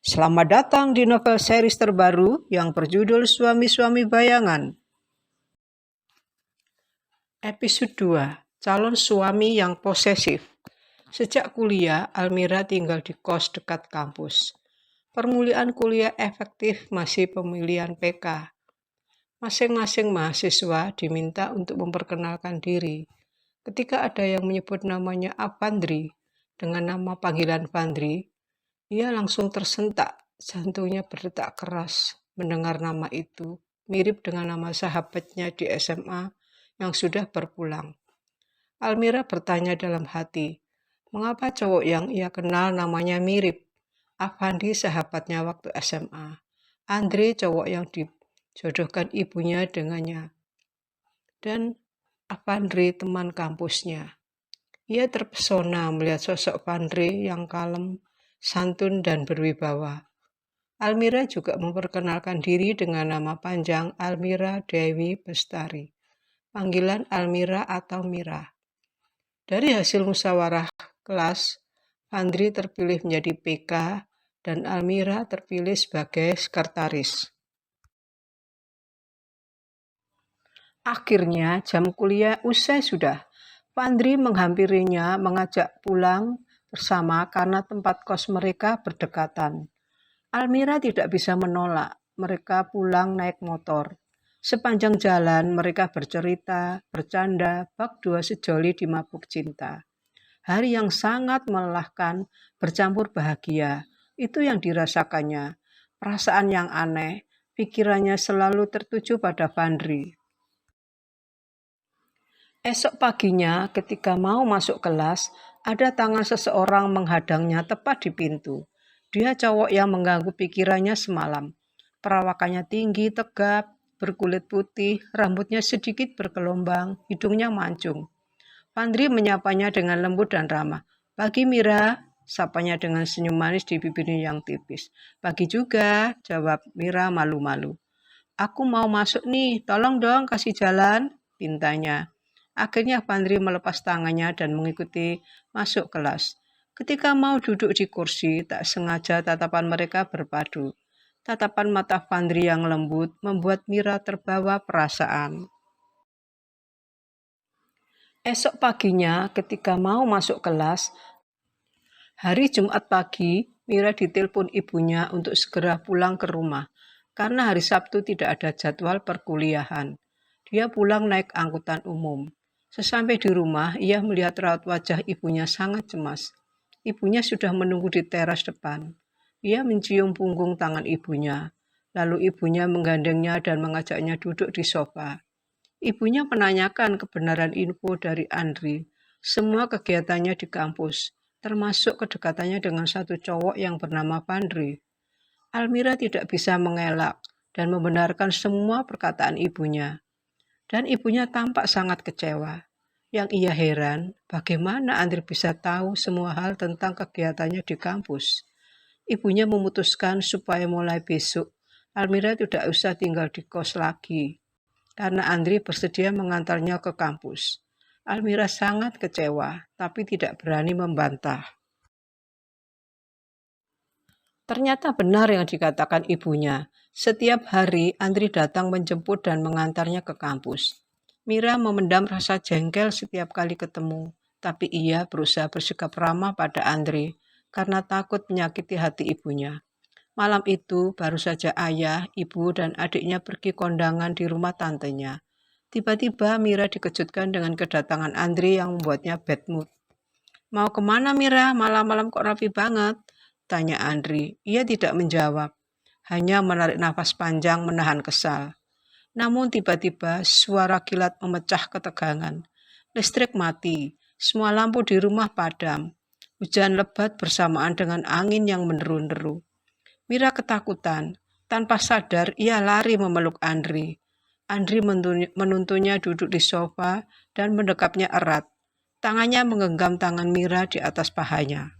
Selamat datang di novel series terbaru yang berjudul Suami-Suami Bayangan. Episode 2, Calon Suami yang Posesif. Sejak kuliah, Almira tinggal di kos dekat kampus. Permulaan kuliah efektif masih pemilihan PK. Masing-masing mahasiswa diminta untuk memperkenalkan diri. Ketika ada yang menyebut namanya Avandri dengan nama panggilan Vandri, ia langsung tersentak, jantungnya berdetak keras mendengar nama itu, mirip dengan nama sahabatnya di SMA yang sudah berpulang. Almira bertanya dalam hati, mengapa cowok yang ia kenal namanya mirip? Avandi sahabatnya waktu SMA, Andre cowok yang dijodohkan ibunya dengannya, dan Avandri teman kampusnya. Ia terpesona melihat sosok Vandri yang kalem, santun, dan berwibawa. Almira juga memperkenalkan diri dengan nama panjang Almira Dewi Bestari, panggilan Almira atau Mira. Dari hasil musyawarah kelas, Vandri terpilih menjadi PK dan Almira terpilih sebagai sekretaris. Akhirnya jam kuliah usai sudah. Vandri menghampirinya mengajak pulang bersama karena tempat kos mereka berdekatan. Almira tidak bisa menolak, mereka pulang naik motor. Sepanjang jalan mereka bercerita, bercanda, bak dua sejoli di mabuk cinta. Hari yang sangat melelahkan bercampur bahagia, itu yang dirasakannya. Perasaan yang aneh, pikirannya selalu tertuju pada Vandri. Esok paginya ketika mau masuk kelas, ada tangan seseorang menghadangnya tepat di pintu. Dia cowok yang mengganggu pikirannya semalam. Perawakannya tinggi, tegap, berkulit putih, rambutnya sedikit bergelombang, hidungnya mancung. Vandri menyapanya dengan lembut dan ramah. "Pagi Mira," sapanya dengan senyum manis di bibirnya yang tipis. "Pagi juga," jawab Mira malu-malu. "Aku mau masuk nih, tolong dong kasih jalan," pintanya. Akhirnya Vandri melepas tangannya dan mengikuti masuk kelas. Ketika mau duduk di kursi, tak sengaja tatapan mereka berpadu. Tatapan mata Vandri yang lembut membuat Mira terbawa perasaan. Esok paginya ketika mau masuk kelas, hari Jumat pagi, Mira ditelepon ibunya untuk segera pulang ke rumah. Karena hari Sabtu tidak ada jadwal perkuliahan. Dia pulang naik angkutan umum. Sesampai di rumah, ia melihat raut wajah ibunya sangat cemas. Ibunya sudah menunggu di teras depan. Ia mencium punggung tangan ibunya. Lalu ibunya menggandengnya dan mengajaknya duduk di sofa. Ibunya menanyakan kebenaran info dari Andri. Semua kegiatannya di kampus, termasuk kedekatannya dengan satu cowok yang bernama Vandri. Almira tidak bisa mengelak dan membenarkan semua perkataan ibunya. Dan ibunya tampak sangat kecewa. Yang ia heran, bagaimana Andri bisa tahu semua hal tentang kegiatannya di kampus. Ibunya memutuskan supaya mulai besok, Almira tidak usah tinggal di kos lagi, karena Andri bersedia mengantarnya ke kampus. Almira sangat kecewa, tapi tidak berani membantah. Ternyata benar yang dikatakan ibunya. Setiap hari Andri datang menjemput dan mengantarnya ke kampus. Mira memendam rasa jengkel setiap kali ketemu, tapi ia berusaha bersikap ramah pada Andri karena takut menyakiti hati ibunya. Malam itu baru saja ayah, ibu, dan adiknya pergi kondangan di rumah tantenya. Tiba-tiba Mira dikejutkan dengan kedatangan Andri yang membuatnya bad mood. "Mau kemana Mira? Malam-malam kok rapi banget?" tanya Andri. Ia tidak menjawab, hanya menarik nafas panjang menahan kesal. Namun tiba-tiba suara kilat memecah ketegangan. Listrik mati, semua lampu di rumah padam. Hujan lebat bersamaan dengan angin yang meneru-neru. Mira ketakutan. Tanpa sadar, ia lari memeluk Andri. Andri menuntunnya duduk di sofa dan mendekapnya erat. Tangannya menggenggam tangan Mira di atas pahanya.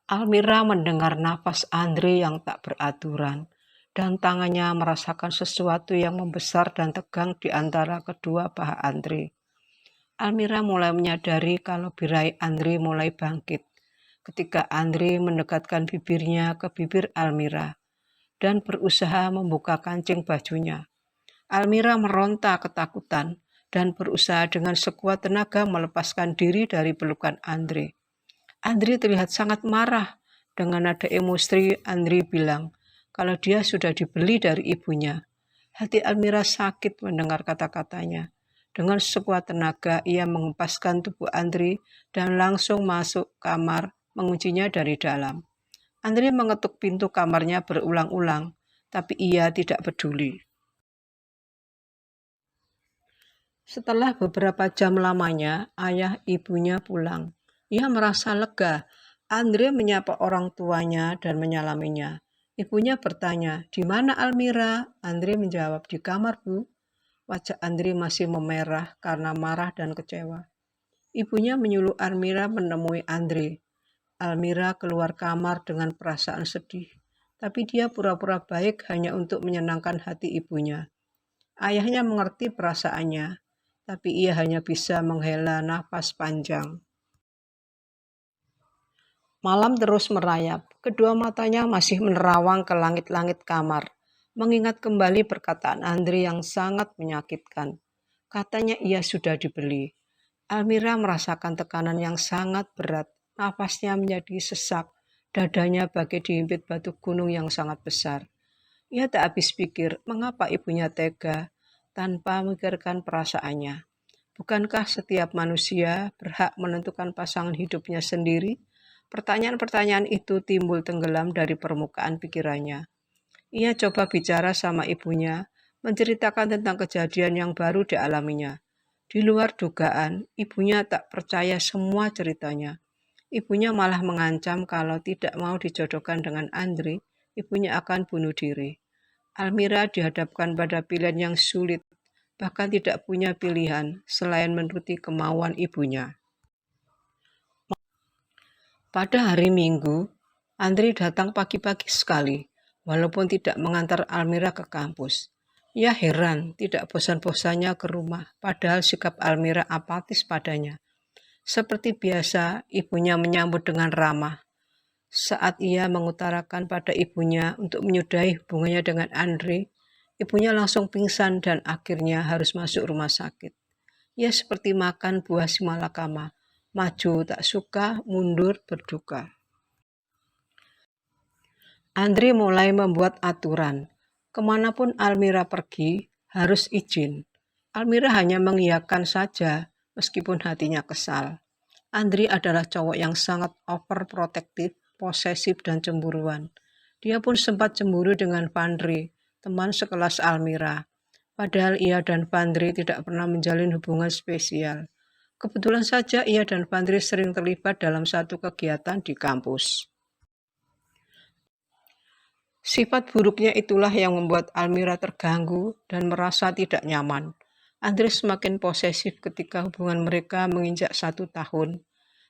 Almira mendengar nafas Andri yang tak beraturan, dan tangannya merasakan sesuatu yang membesar dan tegang di antara kedua paha Andri. Almira mulai menyadari kalau birahi Andri mulai bangkit. ketika Andre mendekatkan bibirnya ke bibir Almira dan berusaha membuka kancing bajunya. Almira meronta ketakutan dan berusaha dengan sekuat tenaga melepaskan diri dari pelukan Andre. Andre terlihat sangat marah. Dengan nada emosi, Andre bilang kalau dia sudah dibeli dari ibunya. Hati Almira sakit mendengar kata-katanya. Dengan sekuat tenaga, ia mengempaskan tubuh Andre dan langsung masuk kamar, menguncinya dari dalam. Andre mengetuk pintu kamarnya berulang-ulang, tapi ia tidak peduli. Setelah beberapa jam lamanya, ayah ibunya pulang. Ia merasa lega. Andre menyapa orang tuanya dan menyalaminya. Ibunya bertanya, "Di mana Almira?" Andre menjawab, "Di kamar, Bu." Wajah Andre masih memerah karena marah dan kecewa. Ibunya menyuruh Almira menemui Andre. Almira keluar kamar dengan perasaan sedih, tapi dia pura-pura baik hanya untuk menyenangkan hati ibunya. Ayahnya mengerti perasaannya, tapi ia hanya bisa menghela nafas panjang. Malam terus merayap, kedua matanya masih menerawang ke langit-langit kamar, mengingat kembali perkataan Andre yang sangat menyakitkan. Katanya ia sudah dibeli. Almira merasakan tekanan yang sangat berat, nafasnya menjadi sesak, dadanya bagai dihimpit batu gunung yang sangat besar. Ia tak habis pikir mengapa ibunya tega tanpa memikirkan perasaannya. Bukankah setiap manusia berhak menentukan pasangan hidupnya sendiri? Pertanyaan-pertanyaan itu timbul tenggelam dari permukaan pikirannya. Ia coba bicara sama ibunya, menceritakan tentang kejadian yang baru dialaminya. Di luar dugaan, ibunya tak percaya semua ceritanya. Ibunya malah mengancam kalau tidak mau dijodohkan dengan Andre, ibunya akan bunuh diri. Almira dihadapkan pada pilihan yang sulit, bahkan tidak punya pilihan selain menuruti kemauan ibunya. Pada hari Minggu, Andre datang pagi-pagi sekali, walaupun tidak mengantar Almira ke kampus. Ia heran, tidak bosan-bosannya ke rumah, padahal sikap Almira apatis padanya. Seperti biasa, ibunya menyambut dengan ramah. Saat ia mengutarakan pada ibunya untuk menyudahi hubungannya dengan Andre, ibunya langsung pingsan dan akhirnya harus masuk rumah sakit. Ia seperti makan buah simalakama, maju tak suka, mundur berduka. Andre mulai membuat aturan. Kemanapun Almira pergi, harus izin. Almira hanya mengiyakan saja, meskipun hatinya kesal. Andre adalah cowok yang sangat overprotective, posesif, dan cemburuan. Dia pun sempat cemburu dengan Vandri, teman sekelas Almira. Padahal ia dan Vandri tidak pernah menjalin hubungan spesial. Kebetulan saja ia dan Vandri sering terlibat dalam satu kegiatan di kampus. Sifat buruknya itulah yang membuat Almira terganggu dan merasa tidak nyaman. Andre semakin posesif ketika hubungan mereka menginjak 1 tahun.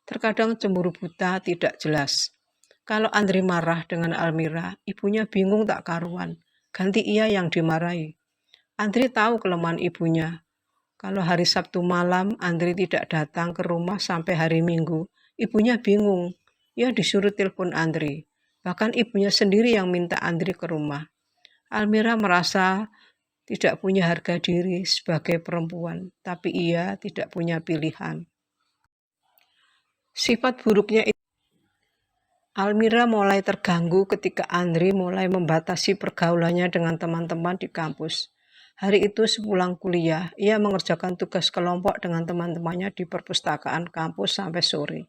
Terkadang cemburu buta tidak jelas. Kalau Andre marah dengan Almira, ibunya bingung tak karuan. Ganti ia yang dimarahi. Andre tahu kelemahan ibunya. Kalau hari Sabtu malam Andre tidak datang ke rumah sampai hari Minggu, ibunya bingung. Ia disuruh telepon Andre. Bahkan ibunya sendiri yang minta Andre ke rumah. Almira merasa tidak punya harga diri sebagai perempuan, tapi ia tidak punya pilihan. Sifat buruknya itu. Almira mulai terganggu ketika Andre mulai membatasi pergaulannya dengan teman-teman di kampus. Hari itu sepulang kuliah, ia mengerjakan tugas kelompok dengan teman-temannya di perpustakaan kampus sampai sore.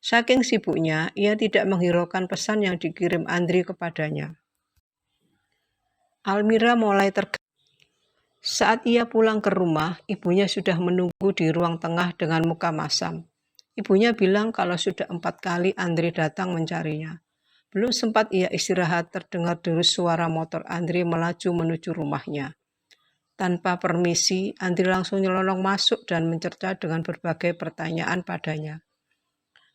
Saking sibuknya, ia tidak menghiraukan pesan yang dikirim Andre kepadanya. Almira mulai terganggu. Saat ia pulang ke rumah, ibunya sudah menunggu di ruang tengah dengan muka masam. Ibunya bilang kalau sudah 4 kali Andre datang mencarinya. Belum sempat ia istirahat, terdengar derus suara motor Andre melaju menuju rumahnya. Tanpa permisi, Andre langsung nyelonong masuk dan mencerca dengan berbagai pertanyaan padanya.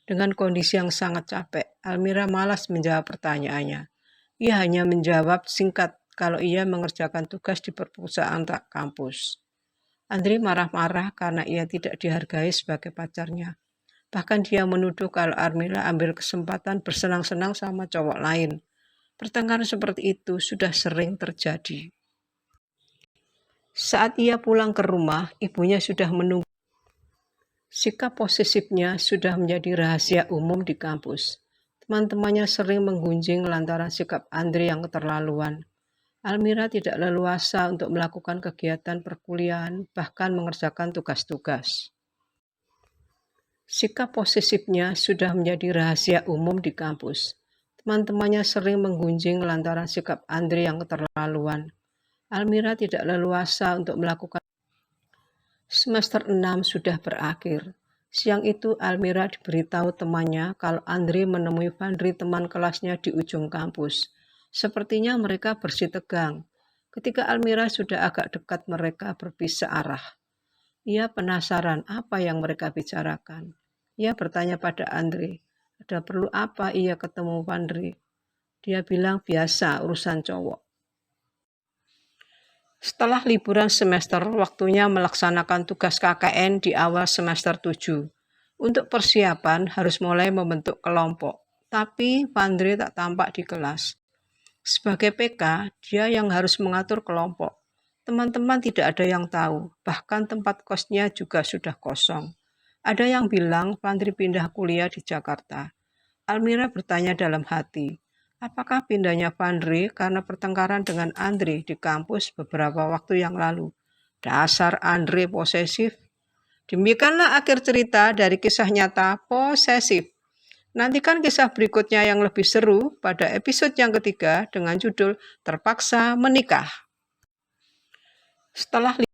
Dengan kondisi yang sangat capek, Almira malas menjawab pertanyaannya. Ia hanya menjawab singkat kalau ia mengerjakan tugas di perpustakaan kampus. Andre marah-marah karena ia tidak dihargai sebagai pacarnya. Bahkan dia menuduh kalau Almira ambil kesempatan bersenang-senang sama cowok lain. Pertengkaran seperti itu sudah sering terjadi. Saat ia pulang ke rumah, ibunya sudah menunggu. Sikap posesifnya sudah menjadi rahasia umum di kampus. Teman-temannya sering menggunjing lantaran sikap Andre yang keterlaluan. Almira tidak leluasa untuk melakukan kegiatan perkuliahan, bahkan mengerjakan tugas-tugas. Sikap posesifnya sudah menjadi rahasia umum di kampus. Teman-temannya sering menggunjing lantaran sikap Andre yang keterlaluan. Almira tidak leluasa untuk melakukan. Semester 6 sudah berakhir. Siang itu Almira diberitahu temannya kalau Andre menemui Vandri teman kelasnya di ujung kampus. Sepertinya mereka bersih tegang. Ketika Almira sudah agak dekat mereka berpisah arah. Ia penasaran apa yang mereka bicarakan. Ia bertanya pada Andre, ada perlu apa ia ketemu Vandri? Dia bilang biasa urusan cowok. Setelah liburan semester, waktunya melaksanakan tugas KKN di awal semester 7. Untuk persiapan harus mulai membentuk kelompok, tapi Vandri tak tampak di kelas. Sebagai PK, dia yang harus mengatur kelompok. Teman-teman tidak ada yang tahu, bahkan tempat kosnya juga sudah kosong. Ada yang bilang Vandri pindah kuliah di Jakarta. Almira bertanya dalam hati, apakah pindahnya Vandri karena pertengkaran dengan Andre di kampus beberapa waktu yang lalu? Dasar Andre posesif. Demikianlah akhir cerita dari kisah nyata posesif. Nantikan kisah berikutnya yang lebih seru pada episode yang ketiga dengan judul Terpaksa Menikah. Setelah